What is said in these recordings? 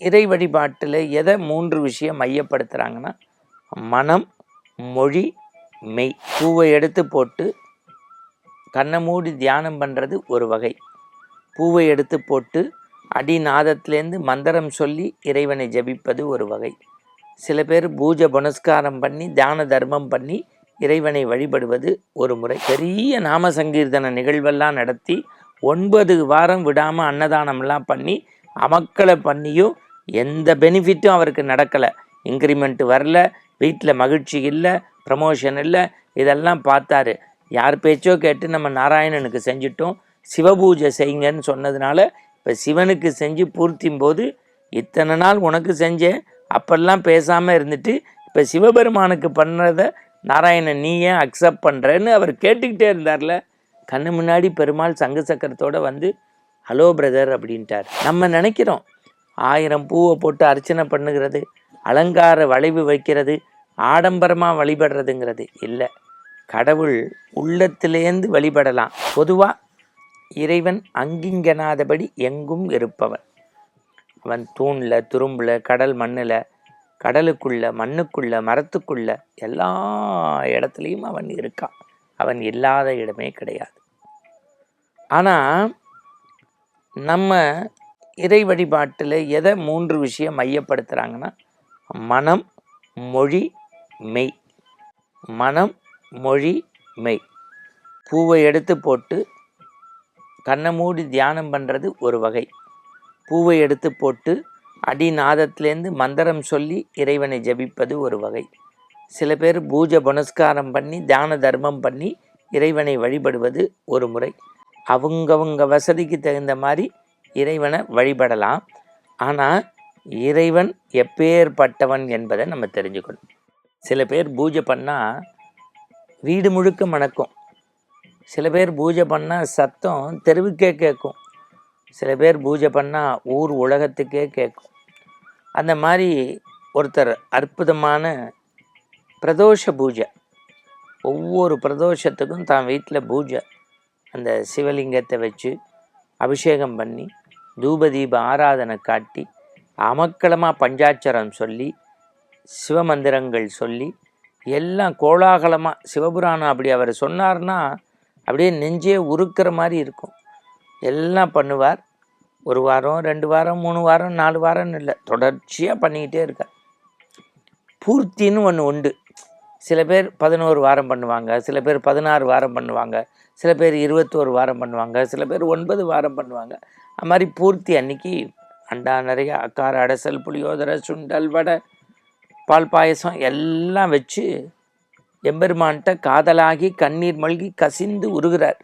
இறை வழிபாட்டில் எதை 3 விஷயம் மையப்படுத்துகிறாங்கன்னா, மனம், மொழி, மெய். பூவை எடுத்து போட்டு கண்ணை மூடி தியானம் பண்ணுறது ஒரு வகை. பூவை எடுத்து போட்டு அடிநாதத்திலேருந்து மந்திரம் சொல்லி இறைவனை ஜபிப்பது ஒரு வகை. சில பேர் பூஜை புனஸ்காரம் பண்ணி தியான தர்மம் பண்ணி இறைவனை வழிபடுவது ஒரு முறை. பெரிய நாம சங்கீர்த்தன நிகழ்வெல்லாம் நடத்தி 9 வாரம் விடாமல் அன்னதானம்லாம் பண்ணி அமக்களை பண்ணியும் எந்த பெனிஃபிட்டும் அவருக்கு நடக்கலை. இன்க்ரிமெண்ட் வரல, வீட்டில் மகிழ்ச்சி இல்லை, ப்ரமோஷன் இல்லை. இதெல்லாம் பார்த்தாரு. யார் பேச்சோ கேட்டு நம்ம நாராயணனுக்கு செஞ்சிட்டோம், சிவபூஜை செய்யுங்கன்னு சொன்னதுனால இப்போ சிவனுக்கு செஞ்சு பூர்த்தியும் போது, இத்தனை நாள் உனக்கு செஞ்சேன் அப்பெல்லாம் பேசாமல் இருந்துட்டு இப்போ சிவபெருமானுக்கு பண்ணுறத நாராயணன் நீ ஏன் அக்செப்ட் பண்ணுறேன்னு அவர் கேட்டுக்கிட்டே இருந்தார்ல. கண்ணு முன்னாடி பெருமாள் சங்கு சக்கரத்தோடு வந்து ஹலோ பிரதர் அப்படின்ட்டார். நம்ம நினைக்கிறோம் 1000 பூவை போட்டு அர்ச்சனை பண்ணுகிறது, அலங்கார வளைவு வைக்கிறது, ஆடம்பரமாக வழிபடுறதுங்கிறது இல்லை. கடவுள் உள்ளத்திலேந்து வழிபடலாம். பொதுவாக இறைவன் அங்கிங்கனாதபடி எங்கும் இருப்பவன். அவன் தூணில், துரும்பில், கடல் மண்ணில், கடலுக்குள்ள, மண்ணுக்குள்ள, மரத்துக்குள்ள எல்லா இடத்துலையும் அவன் இருக்கான். அவன் இல்லாத இடமே கிடையாது. ஆனால் நம்ம இறை வழிபாட்டில் எதை 3 விஷயம் மையப்படுத்துகிறாங்கன்னா, மனம், மொழி, மெய். மனம், மொழி, மெய். பூவை எடுத்து போட்டு கண்ணை மூடி தியானம் பண்ணுறது ஒரு வகை. பூவை எடுத்து போட்டு அடிநாதத்திலேருந்து மந்திரம் சொல்லி இறைவனை ஜபிப்பது ஒரு வகை. சில பேர் பூஜை புனஸ்காரம் பண்ணி தியான தர்மம் பண்ணி இறைவனை வழிபடுவது ஒரு முறை. அவங்கவங்க வசதிக்கு தகுந்த மாதிரி இறைவனை வழிபடலாம். ஆனால் இறைவன் எப்பேற்பட்டவன் என்பதை நம்ம தெரிஞ்சுக்கணும். சில பேர் பூஜை பண்ணால் வீடு முழுக்க மணக்கும். சில பேர் பூஜை பண்ணால் சத்தம் தெருவுக்கே கேட்கும். சில பேர் பூஜை பண்ணால் ஊர் உலகத்துக்கே கேட்கும். அந்த மாதிரி ஒருத்தர் அற்புதமான பிரதோஷ பூஜை, ஒவ்வொரு பிரதோஷத்துக்கும் தான் வீட்டில் பூஜை, அந்த சிவலிங்கத்தை வச்சு அபிஷேகம் பண்ணி தூபதீப ஆராதனை காட்டி அமக்களமாக பஞ்சாட்சரம் சொல்லி சிவமந்திரங்கள் சொல்லி எல்லாம் கோலாகலமாக சிவபுராணம் அப்படி அவர் சொன்னார்னா அப்படியே நெஞ்சே உருக்கிற மாதிரி இருக்கும். எல்லாம் பண்ணுவார். 1 வாரம் 2 வாரம் 3 வாரம் 4 வாரம்னு இல்லை, தொடர்ச்சியாக பண்ணிக்கிட்டே இருக்கார். பூர்த்தின்னு ஒன்று உண்டு. சில பேர் 11 வாரம் பண்ணுவாங்க, சில பேர் 16 வாரம் பண்ணுவாங்க, சில பேர் 21 வாரம் பண்ணுவாங்க, சில பேர் 9 வாரம் பண்ணுவாங்க. அது மாதிரி பூர்த்தி அன்னைக்கு அண்டா நிறைய அக்கார அடசல் புளியோதரை சுண்டல் வடை பால் பாயசம் எல்லாம் வச்சு எம்பெருமான்கிட்ட காதலாகி கண்ணீர் மல்கி கசிந்து உருகிறார்.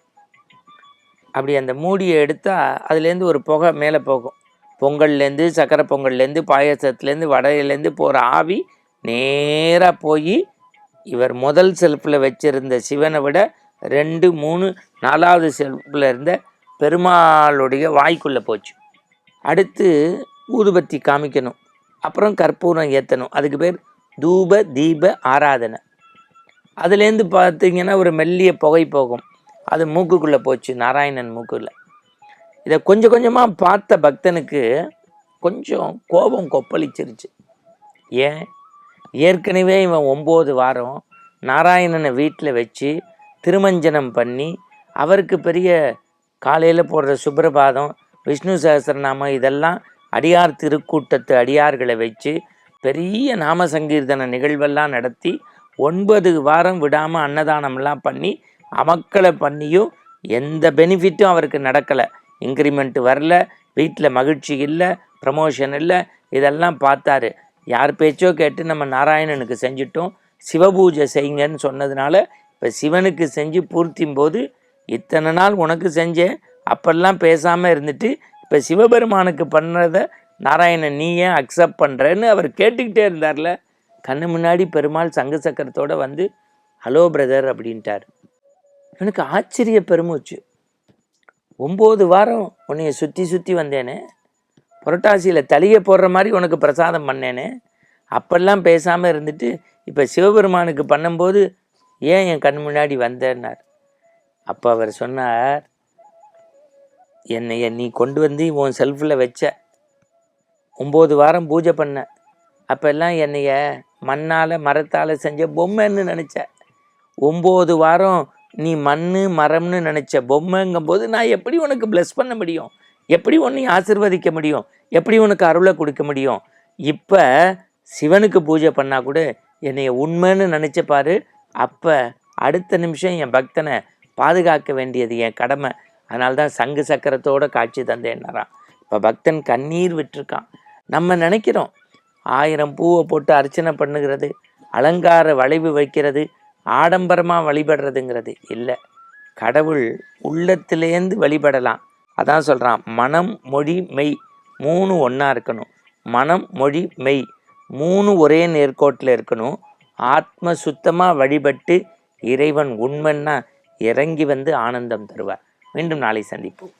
அப்படி அந்த மூடியை எடுத்தால் அதுலேருந்து ஒரு புகை மேலே போகும். பொங்கல்லேருந்து, சக்கரை பொங்கல்லேருந்து, பாயசத்துலேருந்து, வடையிலேருந்து போகிற ஆவி நேராக போய் இவர் முதல் செல்ஃபில் வச்சுருந்த சிவனை விட 2, 3, 4வது செல்ஃபில் இருந்த பெருமாளுடைய வாய்க்குள்ளே போச்சு. அடுத்து ஊதுபத்தி காமிக்கணும், அப்புறம் கற்பூரம் ஏற்றணும். அதுக்கு பேர் தூப தீப ஆராதனை. அதுலேருந்து பார்த்திங்கன்னா ஒரு மெல்லிய புகை போகும், அது மூக்குக்குள்ளே போச்சு, நாராயணன் மூக்குள்ள. இதை கொஞ்சம் கொஞ்சமாக பார்த்த பக்தனுக்கு கொஞ்சம் கோபம் கொப்பளிச்சிருச்சு. ஏன்? ஏற்கனவே இவன் 9 வாரம் நாராயணனை வீட்டில் வச்சு திருமஞ்சனம் பண்ணி அவருக்கு பெரிய காலையில் போடுற சுப்ரபாதம், விஷ்ணு சஹஸ்ரநாமம் இதெல்லாம் அடியார் திருக்கூட்டத்து அடியார்களை வச்சு பெரிய நாம சங்கீர்த்தன நிகழ்வெல்லாம் நடத்தி 9 வாரம் விடாமல் அன்னதானம்லாம் பண்ணி அமக்களை பண்ணியும் எந்த பெனிஃபிட்டும் அவருக்கு நடக்கலை. இன்க்ரிமெண்ட் வரல, வீட்டில் மகிழ்ச்சி இல்லை, ப்ரமோஷன் இல்லை. இதெல்லாம் பார்த்தாரு. யார் பேச்சோ கேட்டு நம்ம நாராயணனுக்கு செஞ்சிட்டோம், சிவபூஜை செய்யுங்கன்னு சொன்னதுனால இப்போ சிவனுக்கு செஞ்சு பூர்த்தியும் போது, இத்தனை நாள் உனக்கு செஞ்சேன் அப்பெல்லாம் பேசாமல் இருந்துட்டு இப்போ சிவபெருமானுக்கு பண்ணுறத நாராயணன் நீ ஏன் அக்செப்ட் பண்ணுறேன்னு அவர் கேட்டுக்கிட்டே இருந்தார்ல. கண்ணு முன்னாடி பெருமாள் சங்கு சக்கரத்தோடு வந்து ஹலோ பிரதர் அப்படின்ட்டார். எனக்கு ஆச்சரிய பெருமூச்சு. 9 வாரம் உன்னைய சுற்றி சுற்றி வந்தேனே, புரட்டாசியில் தளிகை போடுற மாதிரி உனக்கு பிரசாதம் பண்ணேனே, அப்பெல்லாம் பேசாமல் இருந்துட்டு இப்போ சிவபெருமானுக்கு பண்ணும்போது ஏன் என் கண் முன்னாடி வந்தேன்னார். அப்போ அவர் சொன்னார், என்னைய நீ கொண்டு வந்து உன் செல்ஃபில் வச்ச, 9 வாரம் பூஜை பண்ண, அப்பெல்லாம் என்னைய மண்ணால் மரத்தால் செஞ்ச பொம்மைன்னு நினச்ச. 9 வாரம் நீ மண் மரம்னு நினச்ச பொம்மைங்கும் போது நான் எப்படி உனக்கு ப்ளஸ் பண்ண முடியும்? எப்படி உன்னை ஆசிர்வதிக்க முடியும்? எப்படி உனக்கு அருளை கொடுக்க முடியும்? இப்போ சிவனுக்கு பூஜை பண்ணால் கூட என்னைய உண்மைன்னு நினச்ச பாரு. அப்போ அடுத்த நிமிஷம் என் பக்தனை பாதுகாக்க வேண்டியது என் கடமை. அதனால்தான் சங்கு சக்கரத்தோட காட்சி தந்தேன்னாரான். இப்போ பக்தன் கண்ணீர் விட்டுருக்கான். நம்ம நினைக்கிறோம் 1000 பூவை போட்டு அர்ச்சனை பண்ணுகிறது, அலங்கார வளைவு வைக்கிறது, ஆடம்பரமாக வழிபடுறதுங்கிறது இல்லை. கடவுள் உள்ளத்திலேருந்து வழிபடலாம். அதான் சொல்கிறான், மனம் மொழி மெய் 3 ஒன்றா இருக்கணும். மனம் மொழி மெய் 3 ஒரே நேர்கோட்டில் இருக்கணும். ஆத்ம சுத்தமாக வழிபட்டு இறைவன் உண்மைன்னா இறங்கி வந்து ஆனந்தம் தருவார். மீண்டும் நாளை சந்திப்போம்.